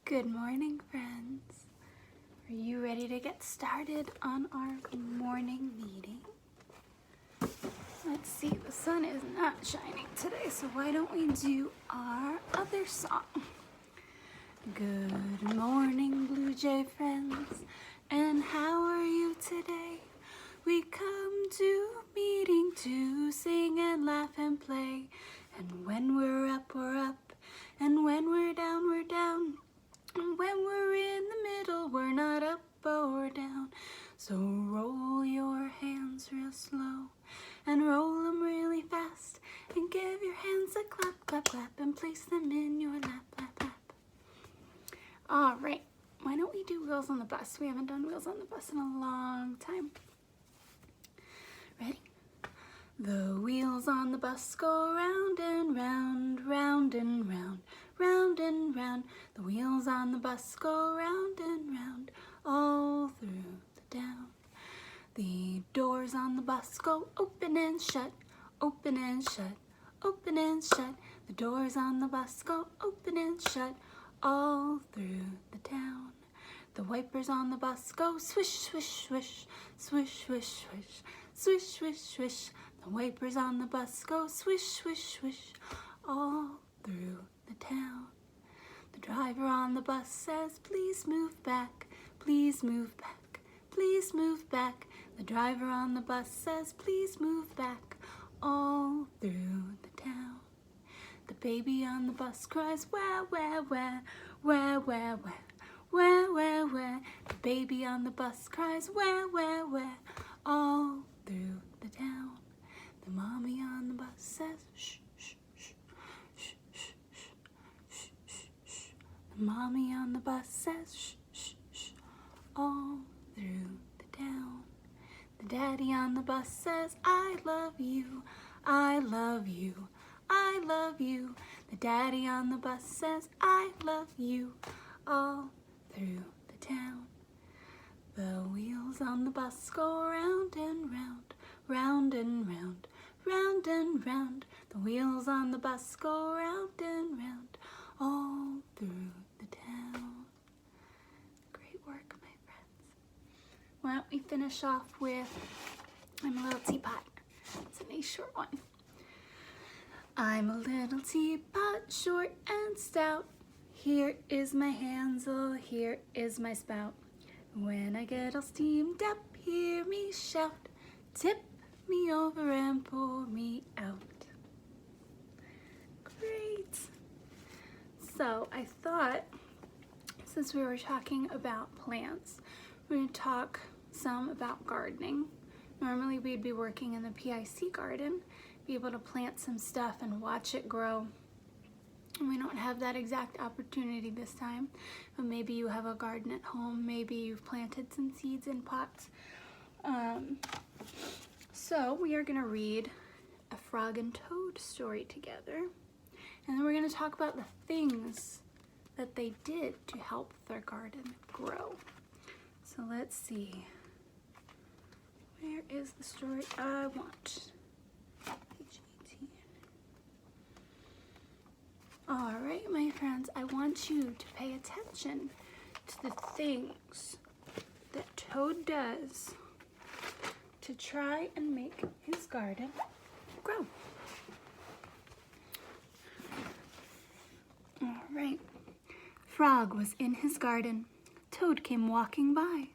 Good morning, friends. Are you ready to get started on our morning meeting? Let's see, the sun is not shining today, so why don't we do our other song? Good morning, Blue Jay friends, and how are you today? We come to meeting to sing and laugh and play, and when we're up, and when we're down. And when we're in the middle, we're not up or down. So roll your hands real slow and roll them really fast. And give your hands a clap, clap, clap, and place them in your lap, lap, lap. All right, why don't we do Wheels on the Bus? We haven't done Wheels on the Bus in a long time. Ready? The wheels on the bus go round and round, round and round, round and round. The wheels on the bus go round and round, all through the town. The doors on the bus go open and shut, open and shut, open and shut. The doors on the bus go open and shut, all through the town. The wipers on the bus go swish, swish, swish, swish, swish, swish, swish, swish, swish. The wipers on the bus go swish, swish, swish, all through the town. The driver on the bus says, please move back, please move back, please move back. The driver on the bus says, please move back, all through the town. The baby on the bus cries, wah, wah, wah, wah, wah, wah, wah, wah, wah. The baby on the bus cries, wah, wah, wah, all through the town. The mommy on the bus says, shh, shh, shh, shh, shh, shh, shh, shh. The mommy on the bus says, shh, shh, shh, all through the town. The daddy on the bus says, I love you, I love you, I love you. The daddy on the bus says, I love you, all through the town. The wheels on the bus go round and round, round and round, round and round. The wheels on the bus go round and round, all through the town. Great work, my friends. Why don't we finish off with I'm a Little Teapot. It's a nice short one. I'm a little teapot, short and stout. Here is my handle, here is my spout. When I get all steamed up, hear me shout. Tip me over and pour me out. Great. So I thought, since we were talking about plants, we're going to talk some about gardening. Normally we'd be working in the PIC garden, be able to plant some stuff and watch it grow. And we don't have that exact opportunity this time, but maybe you have a garden at home, maybe you've planted some seeds in pots. So we are going to read a Frog and Toad story together, and then we're going to talk about the things that they did to help their garden grow. So let's see, where is the story I want? Page 18. All right, my friends, I want you to pay attention to the things that Toad does to try and make his garden grow. All right. Frog was in his garden. Toad came walking by.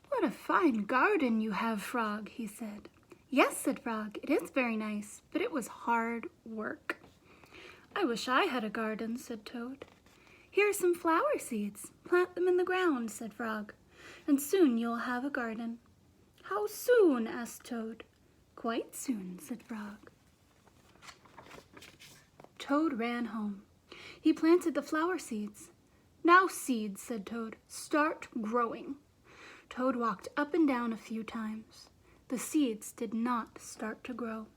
What a fine garden you have, Frog, he said. Yes, said Frog, it is very nice, but it was hard work. I wish I had a garden, said Toad. Here are some flower seeds. Plant them in the ground, said Frog, and soon you'll have a garden. How soon? Asked Toad. Quite soon, said Frog. Toad ran home. He planted the flower seeds. Now, seeds, said Toad, start growing. Toad walked up and down a few times. The seeds did not start to grow.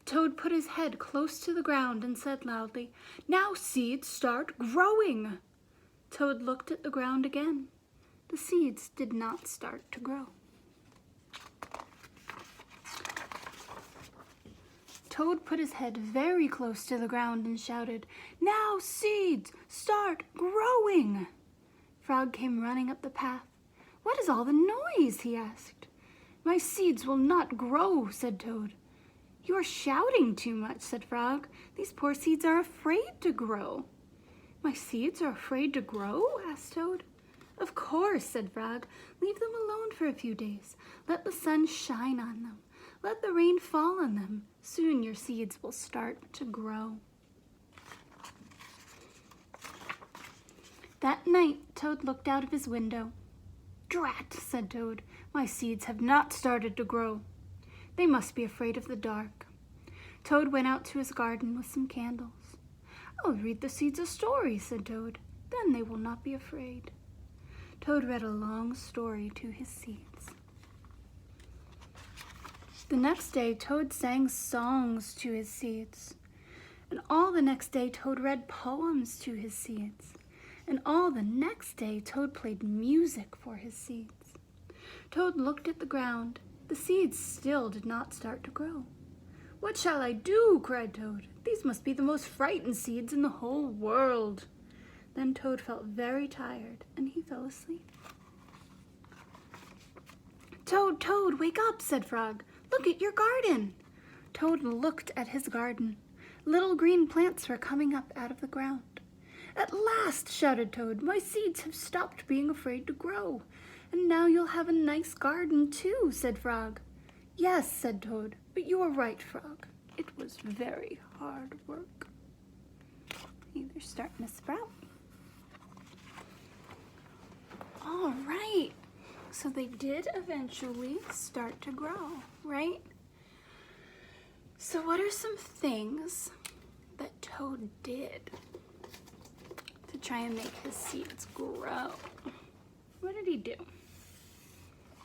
Toad put his head close to the ground and said loudly, now, seeds, start growing. Toad looked at the ground again. The seeds did not start to grow. Toad put his head very close to the ground and shouted, "Now, seeds, start growing!" Frog came running up the path. "What is all the noise?" he asked. "My seeds will not grow," said Toad. "You are shouting too much," said Frog. "These poor seeds are afraid to grow." "My seeds are afraid to grow?" asked Toad. "Of course," said Frog. "Leave them alone for a few days. Let the sun shine on them. Let the rain fall on them. Soon your seeds will start to grow." That night, Toad looked out of his window. "Drat," said Toad. "My seeds have not started to grow. They must be afraid of the dark." Toad went out to his garden with some candles. "I'll read the seeds a story," said Toad. "Then they will not be afraid." Toad read a long story to his seeds. The next day, Toad sang songs to his seeds. And all the next day, Toad read poems to his seeds. And all the next day, Toad played music for his seeds. Toad looked at the ground. The seeds still did not start to grow. "What shall I do?" cried Toad. "These must be the most frightened seeds in the whole world." Then Toad felt very tired, and he fell asleep. "Toad, Toad, wake up," said Frog. "Look at your garden." Toad looked at his garden. Little green plants were coming up out of the ground. "At last," shouted Toad, "my seeds have stopped being afraid to grow. And now you'll have a nice garden too," said Frog. "Yes," said Toad, "but you are right, Frog. It was very hard work." They're starting to sprout. All right. So they did eventually start to grow, right? So what are some things that Toad did to try and make his seeds grow? What did he do?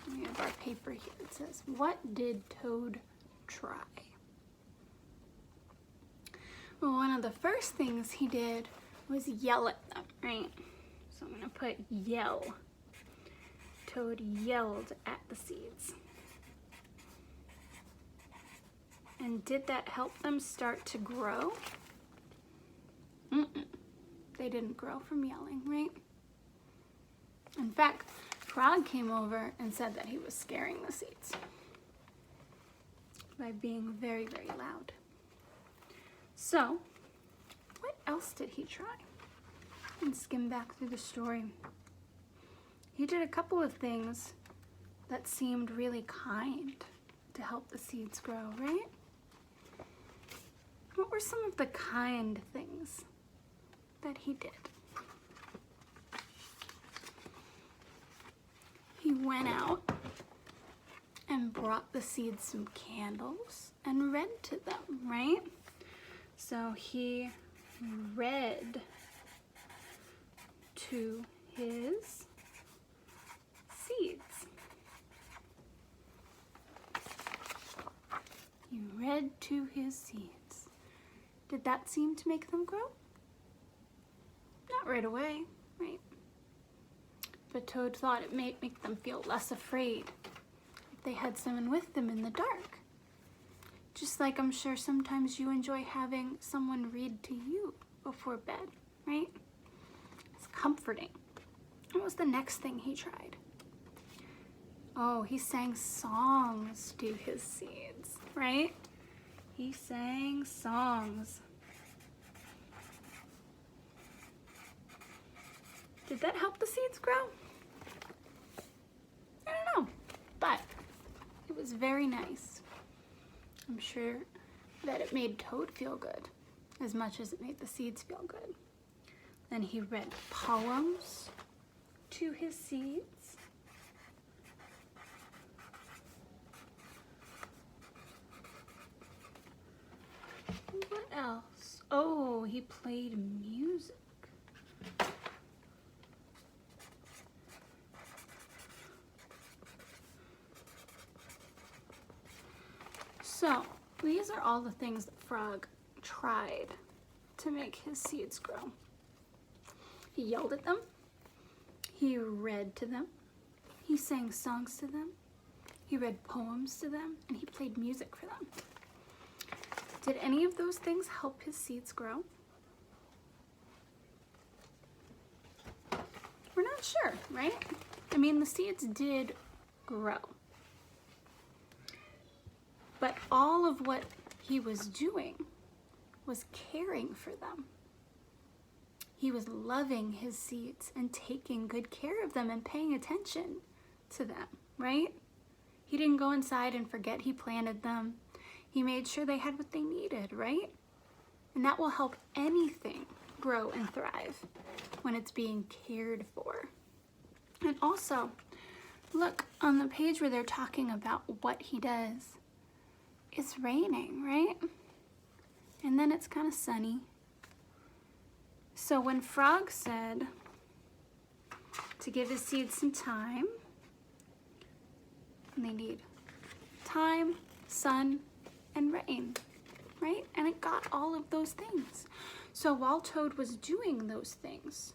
We have our paper here. It says, "What did Toad try?" Well, one of the first things he did was yell at them, right? So I'm going to put yell. Toad yelled at the seeds. And did that help them start to grow? They didn't grow from yelling, right? In fact, Frog came over and said that he was scaring the seeds by being very, very loud. So, what else did he try? And skim back through the story. He did a couple of things that seemed really kind to help the seeds grow, right? What were some of the kind things that he did? He went out and brought the seeds some candles and read to them, right? So he read to his seeds. He read to his seeds. Did that seem to make them grow? Not right away, right? But Toad thought it might make them feel less afraid if they had someone with them in the dark. Just like I'm sure sometimes you enjoy having someone read to you before bed, right? It's comforting. What was the next thing he tried? Oh, he sang songs to his seeds, right? He sang songs. Did that help the seeds grow? I don't know, but it was very nice. I'm sure that it made Toad feel good as much as it made the seeds feel good. Then he read poems to his seeds. What else? Oh, he played music. So, these are all the things that Frog tried to make his seeds grow. He yelled at them, he read to them, he sang songs to them, he read poems to them, and he played music for them. Did any of those things help his seeds grow? We're not sure, right? I mean, the seeds did grow. But all of what he was doing was caring for them. He was loving his seeds and taking good care of them and paying attention to them, right? He didn't go inside and forget he planted them. He made sure they had what they needed, right? And that will help anything grow and thrive when it's being cared for. And also, look on the page where they're talking about what he does. It's raining, right? And then it's kind of sunny. So when Frog said to give his seeds some time, and they need time, sun, and rain, right? And it got all of those things. So while Toad was doing those things,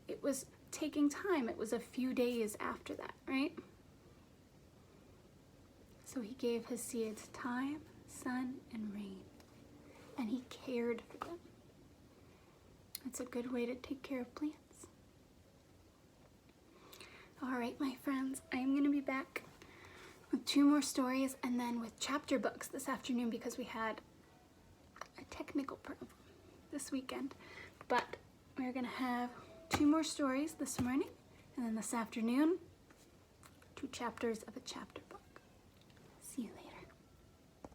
it was taking time. It was a few days after that, right? So he gave his seeds time, sun, and rain. And he cared for them. It's a good way to take care of plants. All right, my friends, I'm going to be back with 2 more stories and then with chapter books this afternoon because we had a technical problem this weekend. But we're going to have 2 more stories this morning and then this afternoon, 2 chapters of a chapter.